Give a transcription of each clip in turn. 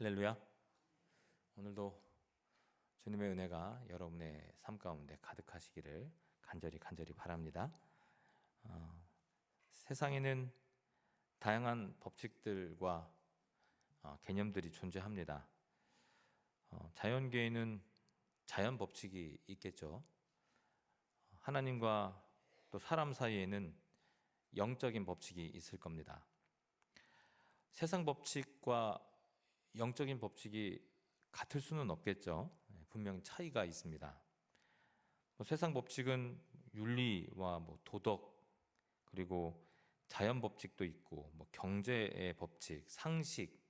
할렐루야. 오늘도 주님의 은혜가 여러분의 삶 가운데 가득하시기를 간절히 바랍니다. 세상에는 다양한 법칙들과 개념들이 존재합니다. 자연계에는 자연 법칙이 있겠죠. 하나님과 또 사람 사이에는 영적인 법칙이 있을 겁니다. 세상 법칙과 영적인 법칙이 같을 수는 없겠죠. 분명히 차이가 있습니다. 세상 법칙은 윤리와 도덕, 그리고 자연 법칙도 있고 경제의 법칙, 상식,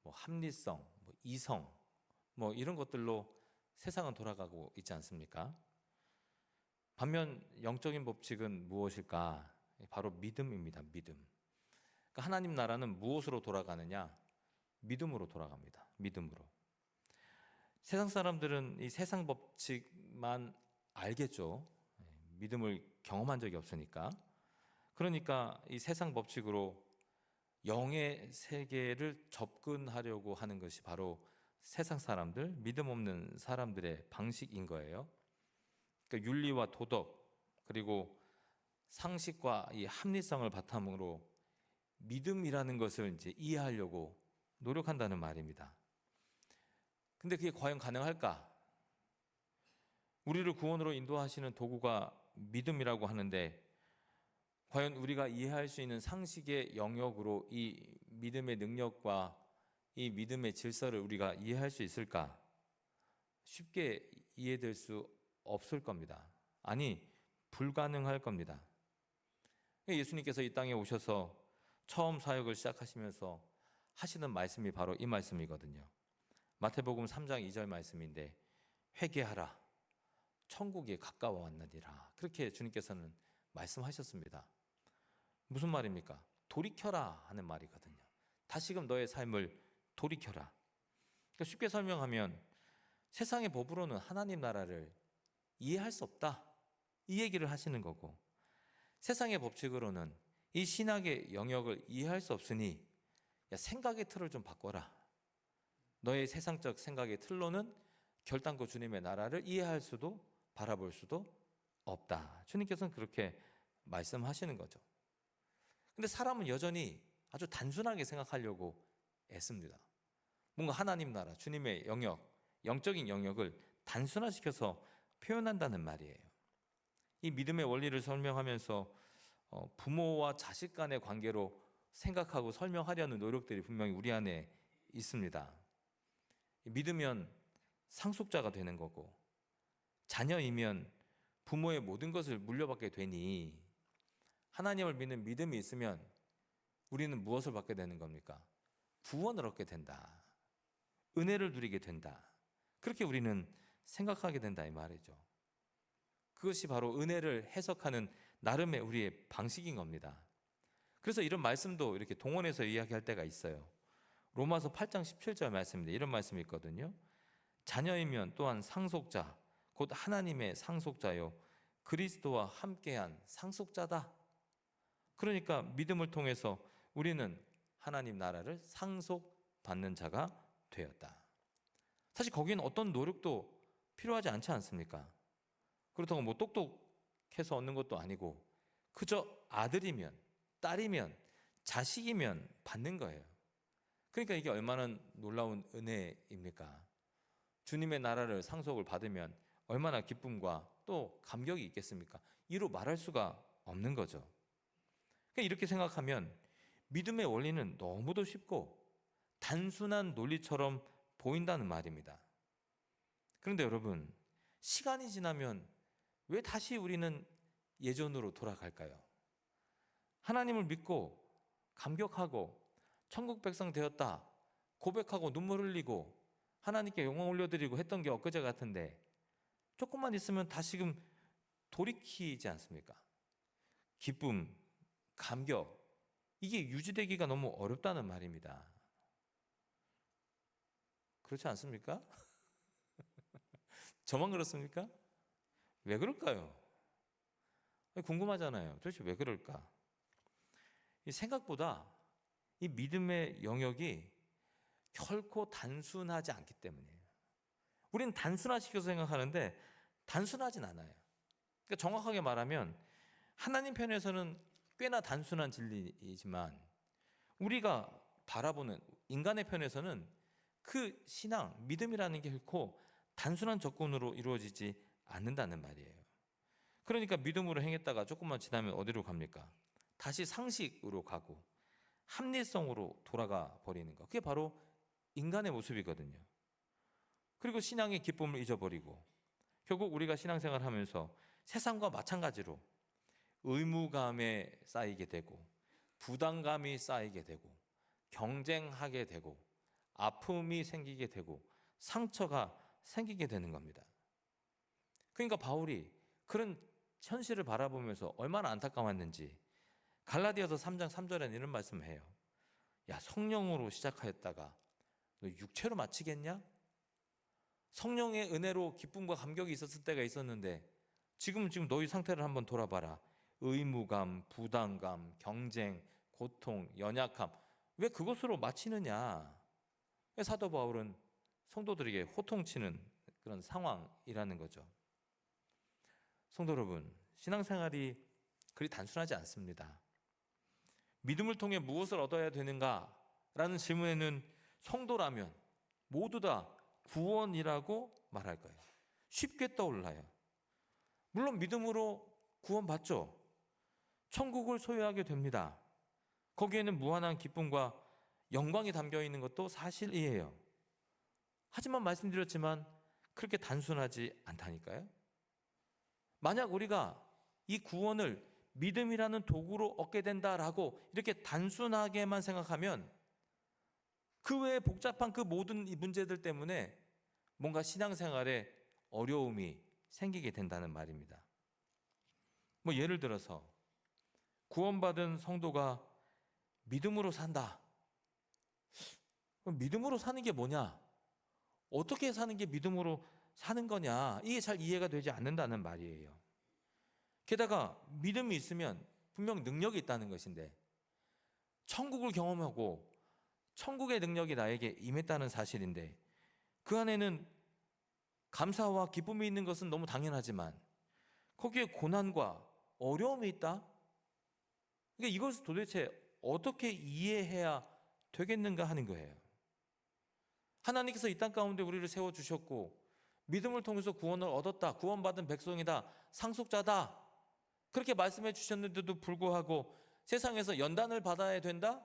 합리성, 이성 이런 것들로 세상은 돌아가고 있지 않습니까? 반면 영적인 법칙은 무엇일까? 바로 믿음입니다. 믿음. 그러니까 하나님 나라는 무엇으로 돌아가느냐? 믿음으로 돌아갑니다. 믿음으로. 세상 사람들은 이 세상 법칙만 알겠죠. 믿음을 경험한 적이 없으니까. 그러니까 이 세상 법칙으로 영의 세계를 접근하려고 하는 것이 바로 세상 사람들, 믿음 없는 사람들의 방식인 거예요. 그러니까 윤리와 도덕, 그리고 상식과 이 합리성을 바탕으로 믿음이라는 것을 이제 이해하려고 노력한다는 말입니다. 근데 그게 과연 가능할까? 우리를 구원으로 인도하시는 도구가 믿음이라고 하는데 과연 우리가 이해할 수 있는 상식의 영역으로 이 믿음의 능력과 이 믿음의 질서를 우리가 이해할 수 있을까? 쉽게 이해될 수 없을 겁니다. 아니, 불가능할 겁니다. 예수님께서 이 땅에 오셔서 처음 사역을 시작하시면서 하시는 말씀이 바로 이 말씀이거든요. 마태복음 3장 2절 말씀인데 회개하라 천국이 가까워 왔느니라, 그렇게 주님께서는 말씀하셨습니다. 무슨 말입니까? 돌이켜라 하는 말이거든요. 다시금 너의 삶을 돌이켜라. 그러니까 쉽게 설명하면 세상의 법으로는 하나님 나라를 이해할 수 없다, 이 얘기를 하시는 거고, 세상의 법칙으로는 이 신학의 영역을 이해할 수 없으니 야, 생각의 틀을 좀 바꿔라. 너의 세상적 생각의 틀로는 결단코 주님의 나라를 이해할 수도 바라볼 수도 없다. 주님께서는 그렇게 말씀하시는 거죠. 근데 사람은 여전히 아주 단순하게 생각하려고 애씁니다. 뭔가 하나님 나라, 주님의 영역, 영적인 영역을 단순화시켜서 표현한다는 말이에요. 이 믿음의 원리를 설명하면서 부모와 자식 간의 관계로 생각하고 설명하려는 노력들이 분명히 우리 안에 있습니다. 믿으면 상속자가 되는 거고, 자녀이면 부모의 모든 것을 물려받게 되니, 하나님을 믿는 믿음이 있으면 우리는 무엇을 받게 되는 겁니까? 구원을 얻게 된다. 은혜를 누리게 된다. 그렇게 우리는 생각하게 된다 이 말이죠. 그것이 바로 은혜를 해석하는 나름의 우리의 방식인 겁니다. 그래서 이런 말씀도 이렇게 동원해서 이야기할 때가 있어요. 로마서 8장 17절 말씀인데 이런 말씀이 있거든요. 자녀이면 또한 상속자, 곧 하나님의 상속자요 그리스도와 함께한 상속자다. 그러니까 믿음을 통해서 우리는 하나님 나라를 상속받는 자가 되었다. 사실 거기는 어떤 노력도 필요하지 않지 않습니까? 그렇다고 똑똑해서 얻는 것도 아니고 그저 아들이면, 딸이면, 자식이면 받는 거예요. 그러니까 이게 얼마나 놀라운 은혜입니까? 주님의 나라를 상속을 받으면 얼마나 기쁨과 또 감격이 있겠습니까? 이로 말할 수가 없는 거죠. 그러니까 이렇게 생각하면 믿음의 원리는 너무도 쉽고 단순한 논리처럼 보인다는 말입니다. 그런데 여러분, 시간이 지나면 왜 다시 우리는 예전으로 돌아갈까요? 하나님을 믿고 감격하고 천국 백성 되었다 고백하고 눈물 흘리고 하나님께 영광 올려드리고 했던 게 엊그제 같은데 조금만 있으면 다시금 돌이키지 않습니까? 기쁨, 감격, 이게 유지되기가 너무 어렵다는 말입니다. 그렇지 않습니까? 저만 그렇습니까? 왜 그럴까요? 궁금하잖아요. 도대체 왜 그럴까? 생각보다 이 믿음의 영역이 결코 단순하지 않기 때문이에요. 우리는 단순화시켜서 생각하는데 단순하진 않아요. 그러니까 정확하게 말하면 하나님 편에서는 꽤나 단순한 진리이지만 우리가 바라보는 인간의 편에서는 그 신앙, 믿음이라는 게 결코 단순한 접근으로 이루어지지 않는다는 말이에요. 그러니까 믿음으로 행했다가 조금만 지나면 어디로 갑니까? 다시 상식으로 가고 합리성으로 돌아가 버리는 것. 그게 바로 인간의 모습이거든요. 그리고 신앙의 기쁨을 잊어버리고 결국 우리가 신앙생활을 하면서 세상과 마찬가지로 의무감에 쌓이게 되고 부담감이 쌓이게 되고 경쟁하게 되고 아픔이 생기게 되고 상처가 생기게 되는 겁니다. 그러니까 바울이 그런 현실을 바라보면서 얼마나 안타까웠는지 갈라디아서 3장 3절에는 이런 말씀을 해요. 야, 성령으로 시작하였다가 너 육체로 마치겠냐? 성령의 은혜로 기쁨과 감격이 있었을 때가 있었는데 지금 너희 상태를 한번 돌아봐라. 의무감, 부담감, 경쟁, 고통, 연약함, 왜 그것으로 마치느냐? 사도 바울은 성도들에게 호통치는 그런 상황이라는 거죠. 성도 여러분, 신앙생활이 그리 단순하지 않습니다. 믿음을 통해 무엇을 얻어야 되는가라는 질문에는 성도라면 모두 다 구원이라고 말할 거예요. 쉽게 떠올라요. 물론 믿음으로 구원받죠. 천국을 소유하게 됩니다. 거기에는 무한한 기쁨과 영광이 담겨 있는 것도 사실이에요. 하지만 말씀드렸지만 그렇게 단순하지 않다니까요. 만약 우리가 이 구원을 믿음이라는 도구로 얻게 된다라고 이렇게 단순하게만 생각하면 그 외에 복잡한 그 모든 이 문제들 때문에 뭔가 신앙생활에 어려움이 생기게 된다는 말입니다. 예를 들어서 구원받은 성도가 믿음으로 산다. 믿음으로 사는 게 뭐냐? 어떻게 사는 게 믿음으로 사는 거냐? 이게 잘 이해가 되지 않는다는 말이에요. 게다가 믿음이 있으면 분명 능력이 있다는 것인데 천국을 경험하고 천국의 능력이 나에게 임했다는 사실인데 그 안에는 감사와 기쁨이 있는 것은 너무 당연하지만 거기에 고난과 어려움이 있다? 그러니까 이것을 도대체 어떻게 이해해야 되겠는가 하는 거예요. 하나님께서 이 땅 가운데 우리를 세워주셨고 믿음을 통해서 구원을 얻었다, 구원받은 백성이다, 상속자다 그렇게 말씀해 주셨는데도 불구하고 세상에서 연단을 받아야 된다?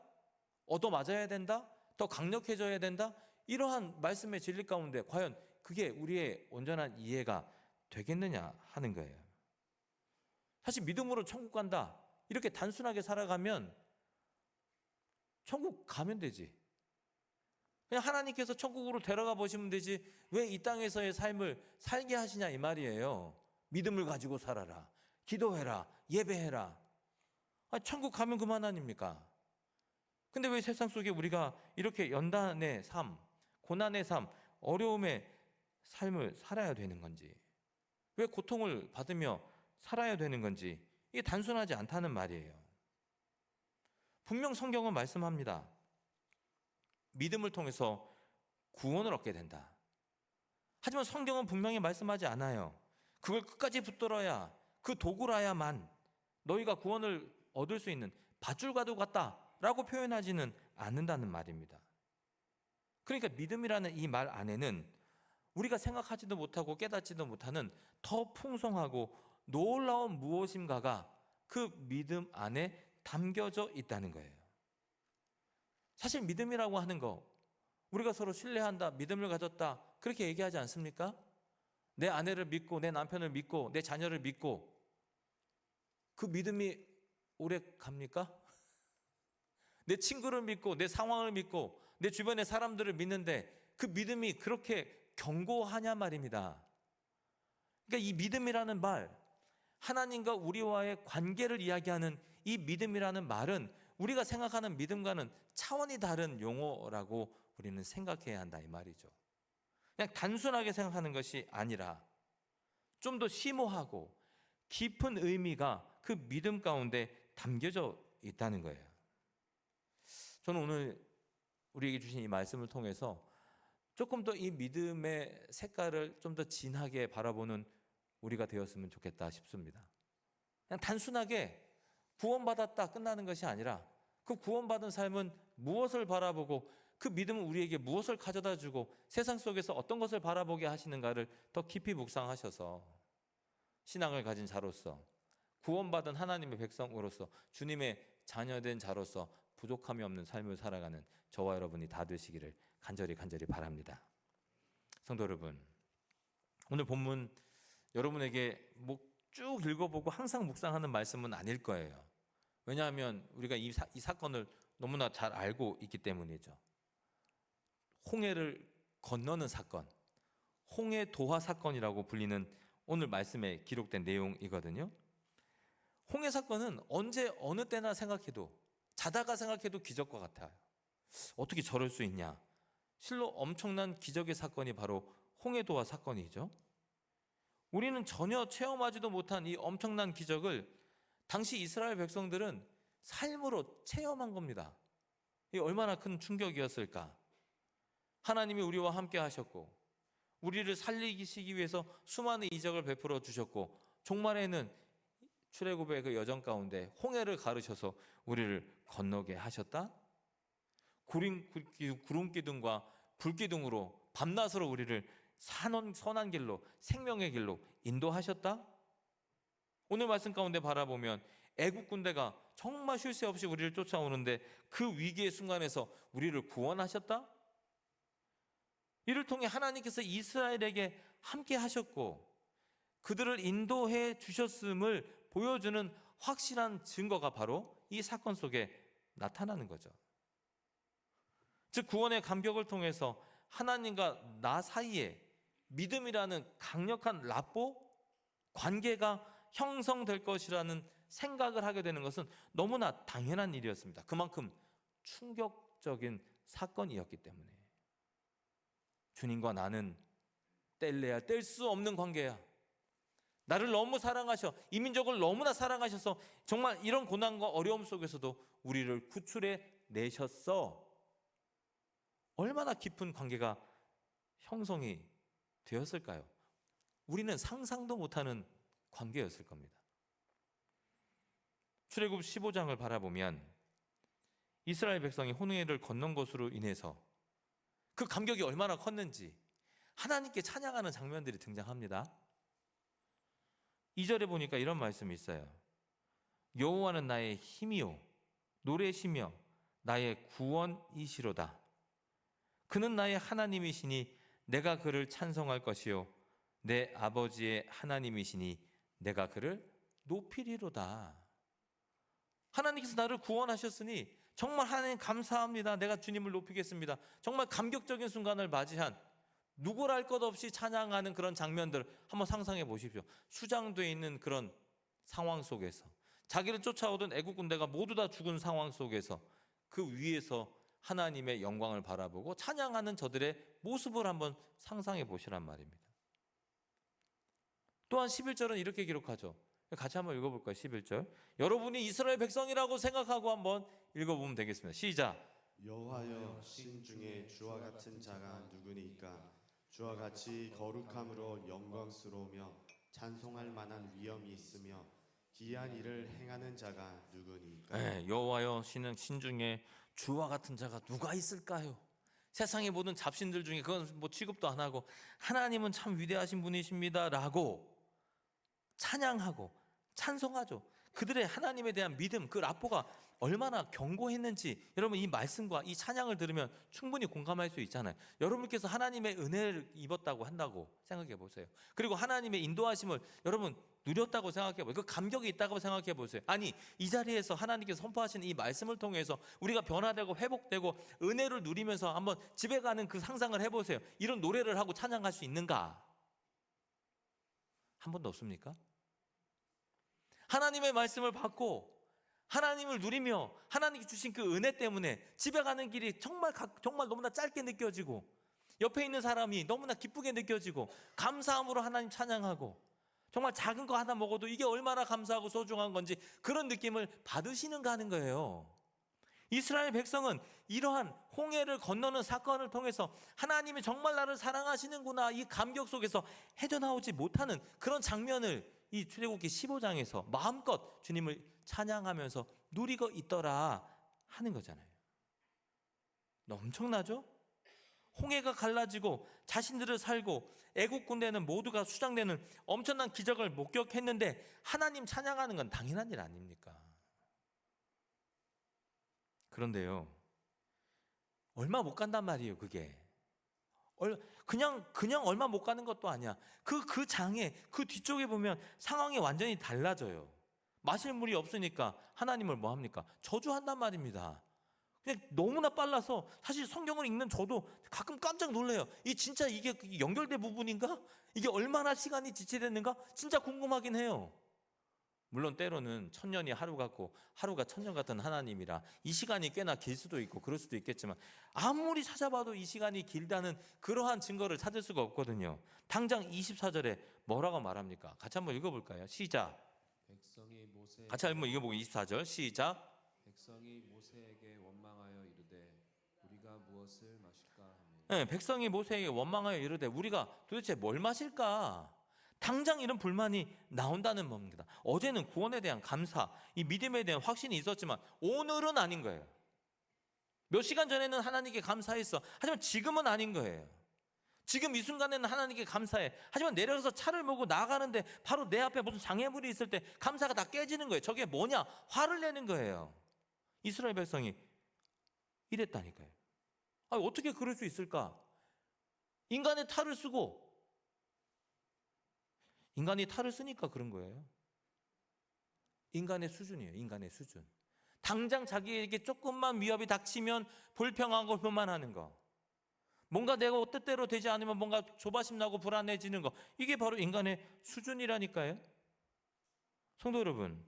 얻어맞아야 된다? 더 강력해져야 된다? 이러한 말씀의 진리 가운데 과연 그게 우리의 온전한 이해가 되겠느냐 하는 거예요. 사실 믿음으로 천국 간다 이렇게 단순하게 살아가면 천국 가면 되지. 그냥 하나님께서 천국으로 데려가 보시면 되지 왜 이 땅에서의 삶을 살게 하시냐 이 말이에요. 믿음을 가지고 살아라, 기도해라, 예배해라. 천국 가면 그만 아닙니까? 근데 왜 세상 속에 우리가 이렇게 연단의 삶, 고난의 삶, 어려움의 삶을 살아야 되는 건지, 왜 고통을 받으며 살아야 되는 건지 이게 단순하지 않다는 말이에요. 분명 성경은 말씀합니다. 믿음을 통해서 구원을 얻게 된다. 하지만 성경은 분명히 말씀하지 않아요. 그걸 끝까지 붙들어야 그 도구라야만 너희가 구원을 얻을 수 있는 밧줄과도 같다라고 표현하지는 않는다는 말입니다. 그러니까 믿음이라는 이 말 안에는 우리가 생각하지도 못하고 깨닫지도 못하는 더 풍성하고 놀라운 무엇인가가 그 믿음 안에 담겨져 있다는 거예요. 사실 믿음이라고 하는 거 우리가 서로 신뢰한다, 믿음을 가졌다 그렇게 얘기하지 않습니까? 내 아내를 믿고 내 남편을 믿고 내 자녀를 믿고 그 믿음이 오래 갑니까? 내 친구를 믿고 내 상황을 믿고 내 주변의 사람들을 믿는데 그 믿음이 그렇게 견고하냐 말입니다. 그러니까 이 믿음이라는 말, 하나님과 우리와의 관계를 이야기하는 이 믿음이라는 말은 우리가 생각하는 믿음과는 차원이 다른 용어라고 우리는 생각해야 한다 이 말이죠. 그냥 단순하게 생각하는 것이 아니라 좀 더 심오하고 깊은 의미가 그 믿음 가운데 담겨져 있다는 거예요. 저는 오늘 우리에게 주신 이 말씀을 통해서 조금 더 이 믿음의 색깔을 좀 더 진하게 바라보는 우리가 되었으면 좋겠다 싶습니다. 그냥 단순하게 구원받았다 끝나는 것이 아니라 그 구원받은 삶은 무엇을 바라보고 그 믿음은 우리에게 무엇을 가져다 주고 세상 속에서 어떤 것을 바라보게 하시는가를 더 깊이 묵상하셔서 신앙을 가진 자로서 구원받은 하나님의 백성으로서 주님의 자녀된 자로서 부족함이 없는 삶을 살아가는 저와 여러분이 다 되시기를 간절히 바랍니다. 성도 여러분, 오늘 본문 여러분에게 쭉 읽어보고 항상 묵상하는 말씀은 아닐 거예요. 왜냐하면 우리가 이 사건을 너무나 잘 알고 있기 때문이죠. 홍해를 건너는 사건, 홍해 도화 사건이라고 불리는 오늘 말씀에 기록된 내용이거든요. 홍해 사건은 언제 어느 때나 생각해도, 자다가 생각해도 기적과 같아요. 어떻게 저럴 수 있냐? 실로 엄청난 기적의 사건이 바로 홍해 도화 사건이죠. 우리는 전혀 체험하지도 못한 이 엄청난 기적을 당시 이스라엘 백성들은 삶으로 체험한 겁니다. 이 얼마나 큰 충격이었을까? 하나님이 우리와 함께 하셨고 우리를 살리시기 위해서 수많은 이적을 베풀어 주셨고 종말에는 출애굽의 그 여정 가운데 홍해를 가르셔서 우리를 건너게 하셨다? 구름 기둥과 불 기둥으로 밤낮으로 우리를 선한 길로, 생명의 길로 인도하셨다? 오늘 말씀 가운데 바라보면 애국 군대가 정말 쉴 새 없이 우리를 쫓아오는데 그 위기의 순간에서 우리를 구원하셨다? 이를 통해 하나님께서 이스라엘에게 함께 하셨고 그들을 인도해 주셨음을 보여주는 확실한 증거가 바로 이 사건 속에 나타나는 거죠. 즉 구원의 감격을 통해서 하나님과 나 사이에 믿음이라는 강력한 라포 관계가 형성될 것이라는 생각을 하게 되는 것은 너무나 당연한 일이었습니다. 그만큼 충격적인 사건이었기 때문에 주님과 나는 뗄래야 뗄 수 없는 관계야. 나를 너무 사랑하셔, 이 민족을 너무나 사랑하셔서 정말 이런 고난과 어려움 속에서도 우리를 구출해 내셨어. 얼마나 깊은 관계가 형성이 되었을까요? 우리는 상상도 못하는 관계였을 겁니다. 출애굽 15장을 바라보면 이스라엘 백성이 홍해를 건넌 것으로 인해서 그 감격이 얼마나 컸는지 하나님께 찬양하는 장면들이 등장합니다. 2절에 보니까 이런 말씀이 있어요. 여호와는 나의 힘이요 노래시며 나의 구원이시로다. 그는 나의 하나님이시니 내가 그를 찬송할 것이요 내 아버지의 하나님이시니 내가 그를 높이리로다. 하나님께서 나를 구원하셨으니 정말 하나님 감사합니다. 내가 주님을 높이겠습니다. 정말 감격적인 순간을 맞이한 누구를 할 것 없이 찬양하는 그런 장면들 한번 상상해 보십시오. 수장되어 있는 그런 상황 속에서 자기를 쫓아오던 애국 군대가 모두 다 죽은 상황 속에서 그 위에서 하나님의 영광을 바라보고 찬양하는 저들의 모습을 한번 상상해 보시란 말입니다. 또한 11절은 이렇게 기록하죠. 같이 한번 읽어볼까요? 11절. 여러분이 이스라엘 백성이라고 생각하고 한번 읽어보면 되겠습니다. 시작. 여호와여 신 중에 주와 같은 자가 누구니까? 주와 같이 거룩함으로 영광스러우며 찬송할 만한 위엄이 있으며 기이한 일을 행하는 자가 누구니까? 네, 여호와여 신 중에 주와 같은 자가 누가 있을까요? 세상의 모든 잡신들 중에 그건 뭐 취급도 안 하고 하나님은 참 위대하신 분이십니다라고 찬양하고 찬송하죠. 그들의 하나님에 대한 믿음, 그 라포가 얼마나 견고했는지 여러분 이 말씀과 이 찬양을 들으면 충분히 공감할 수 있잖아요. 여러분께서 하나님의 은혜를 입었다고 한다고 생각해 보세요. 그리고 하나님의 인도하심을 여러분 누렸다고 생각해 보세요. 그 감격이 있다고 생각해 보세요. 아니 이 자리에서 하나님께서 선포하시는 이 말씀을 통해서 우리가 변화되고 회복되고 은혜를 누리면서 한번 집에 가는 그 상상을 해보세요. 이런 노래를 하고 찬양할 수 있는가? 한 번도 없습니까? 하나님의 말씀을 받고 하나님을 누리며 하나님이 주신 그 은혜 때문에 집에 가는 길이 정말 너무나 짧게 느껴지고 옆에 있는 사람이 너무나 기쁘게 느껴지고 감사함으로 하나님 찬양하고 정말 작은 거 하나 먹어도 이게 얼마나 감사하고 소중한 건지 그런 느낌을 받으시는가 하는 거예요. 이스라엘 백성은 이러한 홍해를 건너는 사건을 통해서 하나님이 정말 나를 사랑하시는구나, 이 감격 속에서 헤쳐나오지 못하는 그런 장면을 이 출애굽기 15장에서 마음껏 주님을 찬양하면서 누리고 있더라 하는 거잖아요. 엄청나죠? 홍해가 갈라지고 자신들을 살고 애국 군대는 모두가 수장되는 엄청난 기적을 목격했는데 하나님 찬양하는 건 당연한 일 아닙니까? 그런데요, 얼마 못 간단 말이에요. 그게 그냥 얼마 못 가는 것도 아니야. 그 장에 그 뒤쪽에 보면 상황이 완전히 달라져요. 마실 물이 없으니까 하나님을 뭐 합니까? 저주한단 말입니다. 그냥 너무나 빨라서 사실 성경을 읽는 저도 가끔 깜짝 놀래요. 진짜 이게 연결된 부분인가? 이게 얼마나 시간이 지체됐는가? 진짜 궁금하긴 해요. 물론 때로는 천년이 하루 같고 하루가 천년 같은 하나님이라 이 시간이 꽤나 길 수도 있고 그럴 수도 있겠지만 아무리 찾아봐도 이 시간이 길다는 그러한 증거를 찾을 수가 없거든요. 당장 24절에 뭐라고 말합니까? 같이 한번 읽어볼까요? 시작. 같이 한번 읽어보고 24절 시작. 백성이 모세에게 원망하여 이르되 우리가 무엇을 마실까 하며. 네, 백성이 모세에게 원망하여 이르되 우리가 도대체 뭘 마실까? 당장 이런 불만이 나온다는 겁니다. 어제는 구원에 대한 감사, 이 믿음에 대한 확신이 있었지만 오늘은 아닌 거예요. 몇 시간 전에는 하나님께 감사했어. 하지만 지금은 아닌 거예요. 지금 이 순간에는 하나님께 감사해. 하지만 내려가서 차를 몰고 나가는데 바로 내 앞에 무슨 장애물이 있을 때 감사가 다 깨지는 거예요. 저게 뭐냐? 화를 내는 거예요. 이스라엘 백성이 이랬다니까요. 어떻게 그럴 수 있을까? 인간의 탈을 쓰고 인간이 탈을 쓰니까 그런 거예요. 인간의 수준이에요. 인간의 수준. 당장 자기에게 조금만 위협이 닥치면 불평하고 불만하는 거, 뭔가 내가 뜻대로 되지 않으면 뭔가 조바심 나고 불안해지는 거, 이게 바로 인간의 수준이라니까요. 성도 여러분,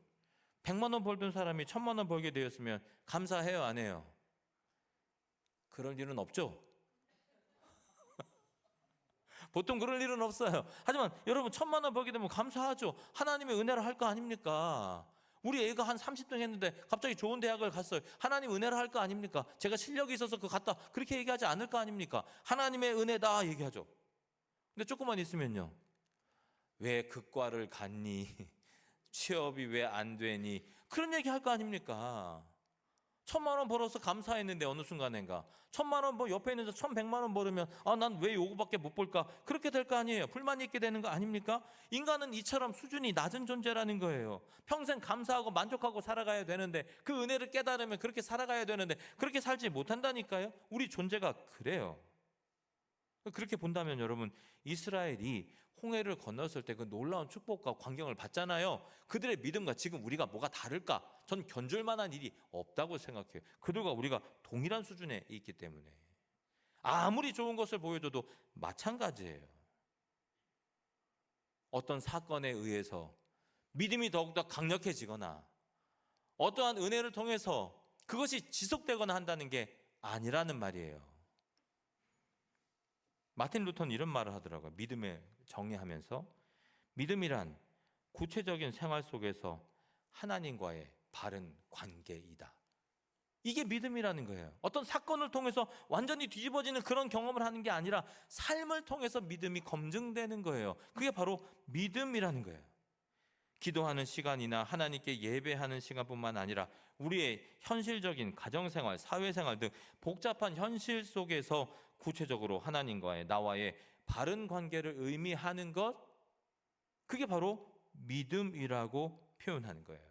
100만 원 벌던 사람이 1000만 원 벌게 되었으면 감사해요, 안 해요? 그럴 일은 없죠. 보통 그럴 일은 없어요. 하지만 여러분 1000만 원 벌게 되면 감사하죠. 하나님의 은혜로 할 거 아닙니까? 우리 애가 한 30등 했는데 갑자기 좋은 대학을 갔어요. 하나님 은혜로 할 거 아닙니까? 제가 실력이 있어서 그거 갔다, 그렇게 얘기하지 않을 거 아닙니까? 하나님의 은혜다 얘기하죠. 근데 조금만 있으면요, 왜 극과를 갔니? 취업이 왜 안 되니? 그런 얘기 할 거 아닙니까? 1000만 원 벌어서 감사했는데 어느 순간인가 1000만 원 뭐 옆에 있는 저 1100만 원 벌으면 난 왜 요거밖에 못 벌까? 그렇게 될 거 아니에요. 불만이 있게 되는 거 아닙니까? 인간은 이처럼 수준이 낮은 존재라는 거예요. 평생 감사하고 만족하고 살아가야 되는데, 그 은혜를 깨달으면 그렇게 살아가야 되는데 그렇게 살지 못한다니까요. 우리 존재가 그래요. 그렇게 본다면 여러분, 이스라엘이 홍해를 건넜을 때 그 놀라운 축복과 광경을 봤잖아요. 그들의 믿음과 지금 우리가 뭐가 다를까? 전 견줄 만한 일이 없다고 생각해요. 그들과 우리가 동일한 수준에 있기 때문에 아무리 좋은 것을 보여줘도 마찬가지예요. 어떤 사건에 의해서 믿음이 더욱더 강력해지거나 어떠한 은혜를 통해서 그것이 지속되거나 한다는 게 아니라는 말이에요. 마틴 루터는 이런 말을 하더라고요. 믿음을 정의하면서 믿음이란 구체적인 생활 속에서 하나님과의 바른 관계이다. 이게 믿음이라는 거예요. 어떤 사건을 통해서 완전히 뒤집어지는 그런 경험을 하는 게 아니라 삶을 통해서 믿음이 검증되는 거예요. 그게 바로 믿음이라는 거예요. 기도하는 시간이나 하나님께 예배하는 시간뿐만 아니라 우리의 현실적인 가정생활, 사회생활 등 복잡한 현실 속에서 구체적으로 하나님과의, 나와의 바른 관계를 의미하는 것, 그게 바로 믿음이라고 표현하는 거예요.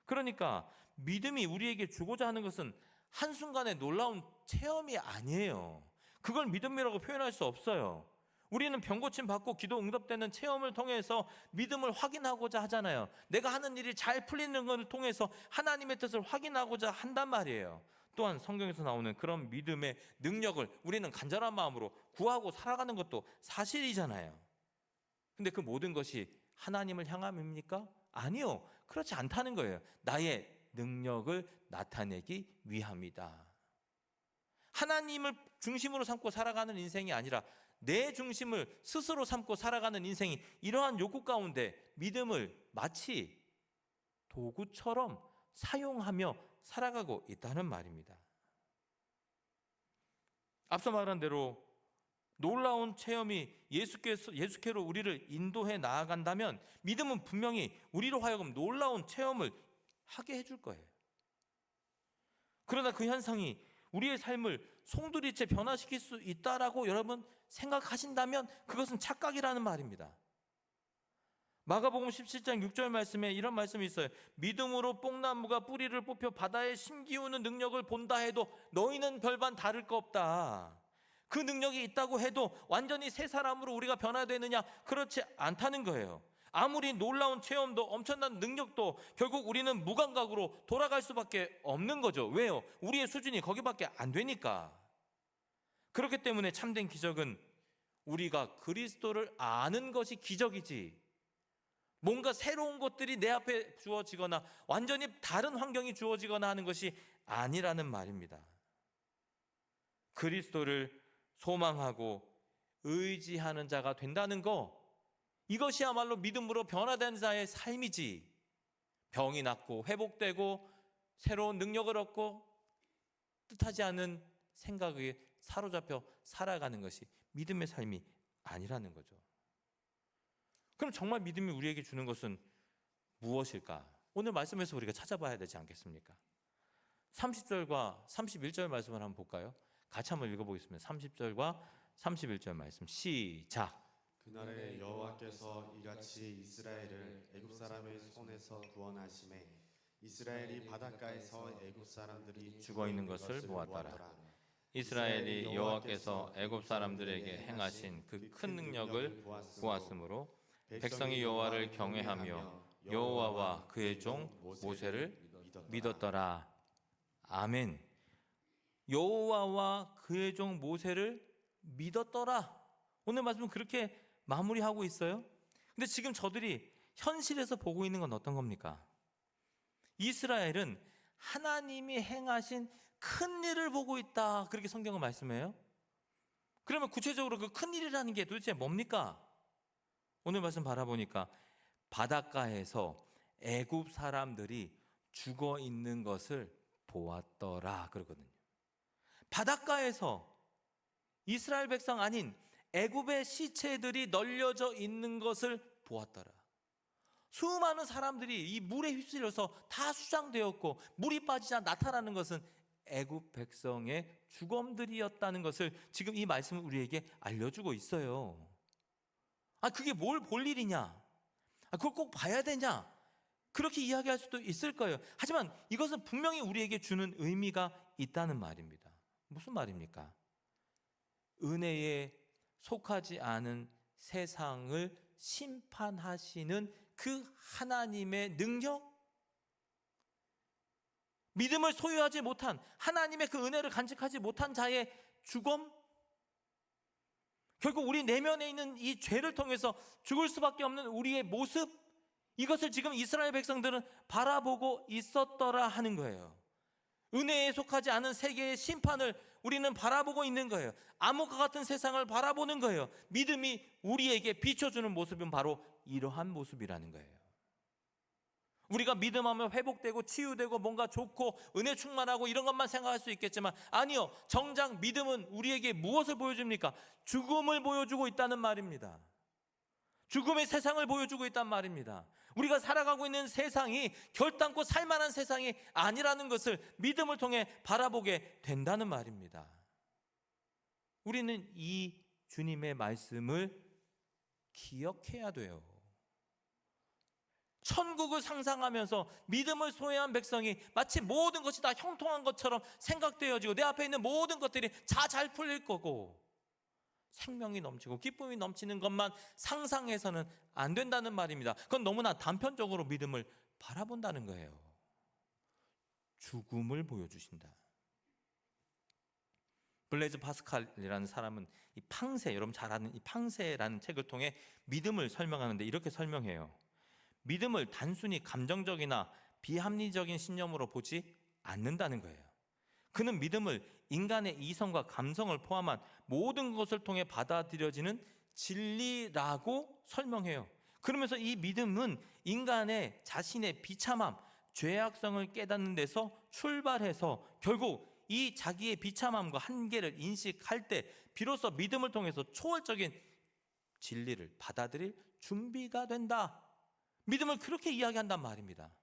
그러니까 믿음이 우리에게 주고자 하는 것은 한순간의 놀라운 체험이 아니에요. 그걸 믿음이라고 표현할 수 없어요. 우리는 병고침 받고 기도 응답되는 체험을 통해서 믿음을 확인하고자 하잖아요. 내가 하는 일이 잘 풀리는 것을 통해서 하나님의 뜻을 확인하고자 한단 말이에요. 또한 성경에서 나오는 그런 믿음의 능력을 우리는 간절한 마음으로 구하고 살아가는 것도 사실이잖아요. 근데 그 모든 것이 하나님을 향함입니까? 아니요. 그렇지 않다는 거예요. 나의 능력을 나타내기 위함이다. 하나님을 중심으로 삼고 살아가는 인생이 아니라 내 중심을 스스로 삼고 살아가는 인생이, 이러한 욕구 가운데 믿음을 마치 도구처럼 사용하며 살아가고 있다는 말입니다. 앞서 말한 대로 놀라운 체험이 예수께로 우리를 인도해 나아간다면 믿음은 분명히 우리로 하여금 놀라운 체험을 하게 해줄 거예요. 그러나 그 현상이 우리의 삶을 송두리째 변화시킬 수 있다라고 여러분 생각하신다면 그것은 착각이라는 말입니다. 마가복음 17장 6절 말씀에 이런 말씀이 있어요. 믿음으로 뽕나무가 뿌리를 뽑혀 바다에 심기우는 능력을 본다 해도 너희는 별반 다를 거 없다. 그 능력이 있다고 해도 완전히 새 사람으로 우리가 변화되느냐? 그렇지 않다는 거예요. 아무리 놀라운 체험도 엄청난 능력도 결국 우리는 무감각으로 돌아갈 수밖에 없는 거죠. 왜요? 우리의 수준이 거기밖에 안 되니까. 그렇기 때문에 참된 기적은 우리가 그리스도를 아는 것이 기적이지, 뭔가 새로운 것들이 내 앞에 주어지거나 완전히 다른 환경이 주어지거나 하는 것이 아니라는 말입니다. 그리스도를 소망하고 의지하는 자가 된다는 거, 이것이야말로 믿음으로 변화된 자의 삶이지, 병이 낫고 회복되고 새로운 능력을 얻고 뜻하지 않은 생각에 사로잡혀 살아가는 것이 믿음의 삶이 아니라는 거죠. 그럼 정말 믿음이 우리에게 주는 것은 무엇일까? 오늘 말씀에서 우리가 찾아봐야 되지 않겠습니까? 30절과 31절 말씀을 한번 볼까요? 같이 한번 읽어보겠습니다. 30절과 31절 말씀 시작. 그날에 여호와께서 이같이 이스라엘을 애굽 사람의 손에서 구원하심에 이스라엘이 바닷가에서 애굽 사람들이 죽어 있는 것을 보았더라. 이스라엘이 여호와께서 애굽 사람들에게 행하신 그 큰 능력을 보았으므로 백성이 여호와를 경외하며 여호와와 그의 종 모세를 믿었더라. 아멘. 여호와와 그의 종 모세를 믿었더라. 오늘 말씀은 그렇게 마무리하고 있어요. 근데 지금 저들이 현실에서 보고 있는 건 어떤 겁니까? 이스라엘은 하나님이 행하신 큰 일을 보고 있다, 그렇게 성경은 말씀해요. 그러면 구체적으로 그 큰 일이라는 게 도대체 뭡니까? 오늘 말씀 바라보니까 바닷가에서 애굽 사람들이 죽어 있는 것을 보았더라 그러거든요. 바닷가에서 이스라엘 백성 아닌 애굽의 시체들이 널려져 있는 것을 보았더라. 수많은 사람들이 이 물에 휩쓸려서 다 수장되었고 물이 빠지자 나타나는 것은 애굽 백성의 죽음들이었다는 것을 지금 이 말씀은 우리에게 알려주고 있어요. 그게 뭘 볼 일이냐? 그걸 꼭 봐야 되냐? 그렇게 이야기할 수도 있을 거예요. 하지만 이것은 분명히 우리에게 주는 의미가 있다는 말입니다. 무슨 말입니까? 은혜에 속하지 않은 세상을 심판하시는 그 하나님의 능력, 믿음을 소유하지 못한, 하나님의 그 은혜를 간직하지 못한 자의 죽음, 결국 우리 내면에 있는 이 죄를 통해서 죽을 수밖에 없는 우리의 모습, 이것을 지금 이스라엘 백성들은 바라보고 있었더라 하는 거예요. 은혜에 속하지 않은 세계의 심판을 우리는 바라보고 있는 거예요. 암흑과 같은 세상을 바라보는 거예요. 믿음이 우리에게 비춰주는 모습은 바로 이러한 모습이라는 거예요. 우리가 믿음하면 회복되고 치유되고 뭔가 좋고 은혜 충만하고 이런 것만 생각할 수 있겠지만, 아니요, 정작 믿음은 우리에게 무엇을 보여줍니까? 죽음을 보여주고 있다는 말입니다. 죽음의 세상을 보여주고 있단 말입니다. 우리가 살아가고 있는 세상이 결단코 살만한 세상이 아니라는 것을 믿음을 통해 바라보게 된다는 말입니다. 우리는 이 주님의 말씀을 기억해야 돼요. 천국을 상상하면서 믿음을 소유한 백성이 마치 모든 것이 다 형통한 것처럼 생각되어지고 내 앞에 있는 모든 것들이 다 잘 풀릴 거고 생명이 넘치고 기쁨이 넘치는 것만 상상해서는 안 된다는 말입니다. 그건 너무나 단편적으로 믿음을 바라본다는 거예요. 죽음을 보여주신다. 블레이즈 파스칼이라는 사람은 이 팡세, 여러분 잘 아는 이 팡세라는 책을 통해 믿음을 설명하는데 이렇게 설명해요. 믿음을 단순히 감정적이나 비합리적인 신념으로 보지 않는다는 거예요. 그는 믿음을 인간의 이성과 감성을 포함한 모든 것을 통해 받아들여지는 진리라고 설명해요. 그러면서 이 믿음은 인간의 자신의 비참함, 죄악성을 깨닫는 데서 출발해서 결국 이 자기의 비참함과 한계를 인식할 때 비로소 믿음을 통해서 초월적인 진리를 받아들일 준비가 된다. 믿음을 그렇게 이야기한단 말입니다.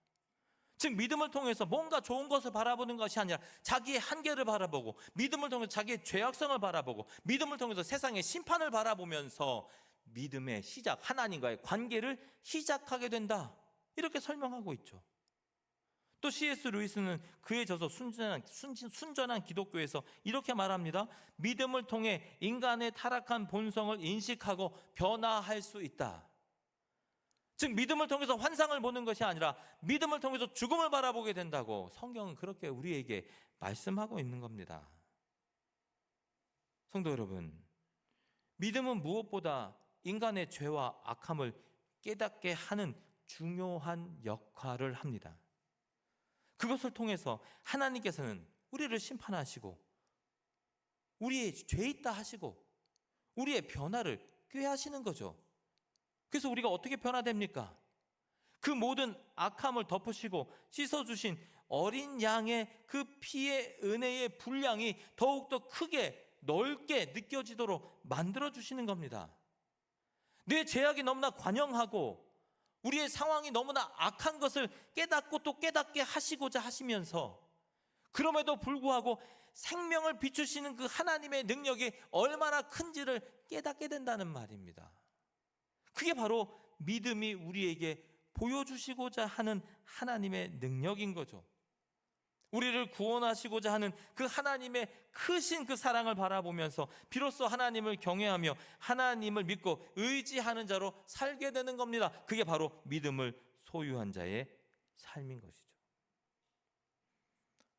즉 믿음을 통해서 뭔가 좋은 것을 바라보는 것이 아니라 자기의 한계를 바라보고, 믿음을 통해서 자기의 죄악성을 바라보고, 믿음을 통해서 세상의 심판을 바라보면서 믿음의 시작, 하나님과의 관계를 시작하게 된다. 이렇게 설명하고 있죠. 또 C.S. 루이스는 그에 져서 순전한 기독교에서 이렇게 말합니다. 믿음을 통해 인간의 타락한 본성을 인식하고 변화할 수 있다. 즉 믿음을 통해서 환상을 보는 것이 아니라 믿음을 통해서 죽음을 바라보게 된다고 성경은 그렇게 우리에게 말씀하고 있는 겁니다. 성도 여러분, 믿음은 무엇보다 인간의 죄와 악함을 깨닫게 하는 중요한 역할을 합니다. 그것을 통해서 하나님께서는 우리를 심판하시고 우리의 죄 있다 하시고 우리의 변화를 꾀하시는 거죠. 그래서 우리가 어떻게 변화됩니까? 그 모든 악함을 덮으시고 씻어주신 어린 양의 그 피의 은혜의 분량이 더욱더 크게 넓게 느껴지도록 만들어주시는 겁니다. 내 죄악이 너무나 관영하고 우리의 상황이 너무나 악한 것을 깨닫고 또 깨닫게 하시고자 하시면서, 그럼에도 불구하고 생명을 비추시는 그 하나님의 능력이 얼마나 큰지를 깨닫게 된다는 말입니다. 그게 바로 믿음이 우리에게 보여주시고자 하는 하나님의 능력인 거죠. 우리를 구원하시고자 하는 그 하나님의 크신 그 사랑을 바라보면서 비로소 하나님을 경외하며 하나님을 믿고 의지하는 자로 살게 되는 겁니다. 그게 바로 믿음을 소유한 자의 삶인 것이죠.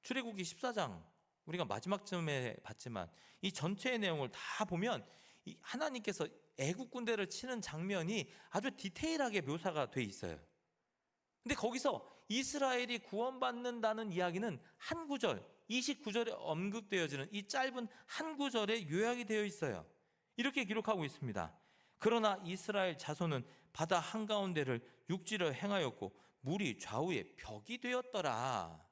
출애굽기 14장 우리가 마지막쯤에 봤지만 이 전체의 내용을 다 보면 하나님께서 애국 군대를 치는 장면이 아주 디테일하게 묘사가 돼 있어요. 근데 거기서 이스라엘이 구원받는다는 이야기는 한 구절, 29절에 언급되어지는 이 짧은 한 구절에 요약이 되어 있어요. 이렇게 기록하고 있습니다. 그러나 이스라엘 자손은 바다 한가운데를 육지로 행하였고 물이 좌우에 벽이 되었더라.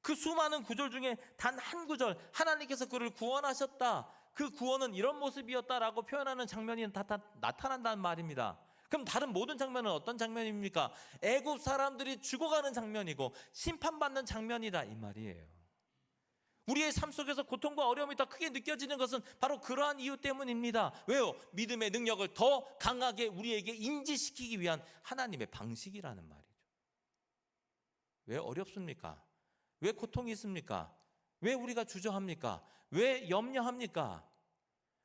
그 수많은 구절 중에 단 한 구절, 하나님께서 그를 구원하셨다, 그 구원은 이런 모습이었다라고 표현하는 장면이 다 나타난다는 말입니다. 그럼 다른 모든 장면은 어떤 장면입니까? 애굽 사람들이 죽어가는 장면이고 심판받는 장면이다 이 말이에요. 우리의 삶 속에서 고통과 어려움이 더 크게 느껴지는 것은 바로 그러한 이유 때문입니다. 왜요? 믿음의 능력을 더 강하게 우리에게 인지시키기 위한 하나님의 방식이라는 말이죠. 왜 어렵습니까? 왜 고통이 있습니까? 왜 우리가 주저합니까? 왜 염려합니까?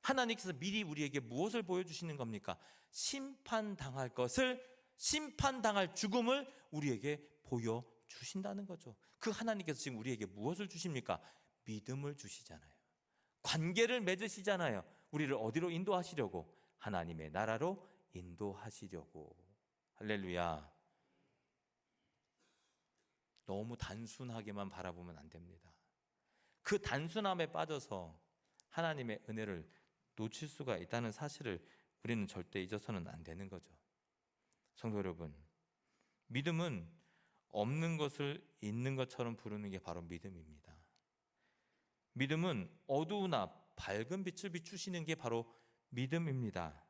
하나님께서 미리 우리에게 무엇을 보여주시는 겁니까? 심판당할 것을, 심판당할 죽음을 우리에게 보여주신다는 거죠. 그 하나님께서 지금 우리에게 무엇을 주십니까? 믿음을 주시잖아요. 관계를 맺으시잖아요. 우리를 어디로 인도하시려고? 하나님의 나라로 인도하시려고. 할렐루야. 너무 단순하게만 바라보면 안 됩니다. 그 단순함에 빠져서 하나님의 은혜를 놓칠 수가 있다는 사실을 우리는 절대 잊어서는 안 되는 거죠. 성도 여러분, 믿음은 없는 것을 있는 것처럼 부르는 게 바로 믿음입니다. 믿음은 어두우나 밝은 빛을 비추시는 게 바로 믿음입니다.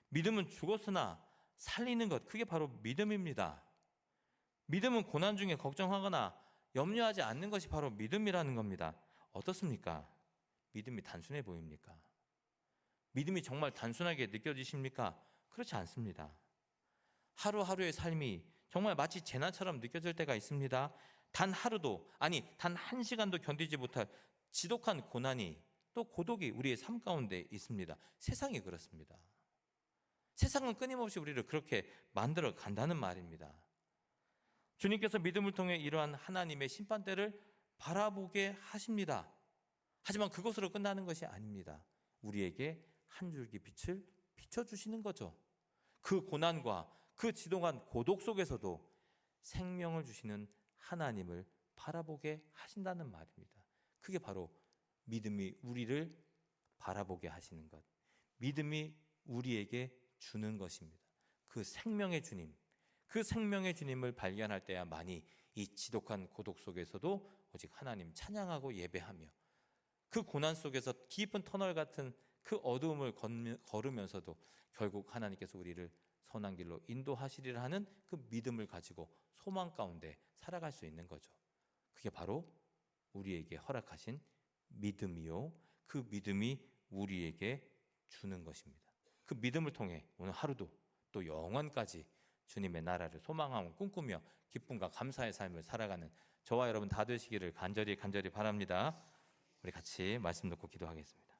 믿음은 죽었으나 살리는 것, 그게 바로 믿음입니다. 믿음은 고난 중에 걱정하거나 염려하지 않는 것이 바로 믿음이라는 겁니다. 어떻습니까? 믿음이 단순해 보입니까? 믿음이 정말 단순하게 느껴지십니까? 그렇지 않습니다. 하루하루의 삶이 정말 마치 재난처럼 느껴질 때가 있습니다. 단 하루도, 아니 단 한 시간도 견디지 못할 지독한 고난이, 또 고독이 우리의 삶 가운데 있습니다. 세상이 그렇습니다. 세상은 끊임없이 우리를 그렇게 만들어 간다는 말입니다. 주님께서 믿음을 통해 이러한 하나님의 심판대를 바라보게 하십니다. 하지만 그것으로 끝나는 것이 아닙니다. 우리에게 한 줄기 빛을 비춰주시는 거죠. 그 고난과 그 지독한 고독 속에서도 생명을 주시는 하나님을 바라보게 하신다는 말입니다. 그게 바로 믿음이 우리를 바라보게 하시는 것, 믿음이 우리에게 주는 것입니다. 그 생명의 주님, 그 생명의 주님을 발견할 때야만이 이 지독한 고독 속에서도 오직 하나님 찬양하고 예배하며 그 고난 속에서 깊은 터널 같은 그 어두움을 걸으면서도 결국 하나님께서 우리를 선한 길로 인도하시리라 하는 그 믿음을 가지고 소망 가운데 살아갈 수 있는 거죠. 그게 바로 우리에게 허락하신 믿음이요, 그 믿음이 우리에게 주는 것입니다. 그 믿음을 통해 오늘 하루도 또 영원까지 주님의 나라를 소망하고 꿈꾸며 기쁨과 감사의 삶을 살아가는 저와 여러분 다 되시기를 간절히 바랍니다. 우리 같이 말씀 듣고 기도하겠습니다.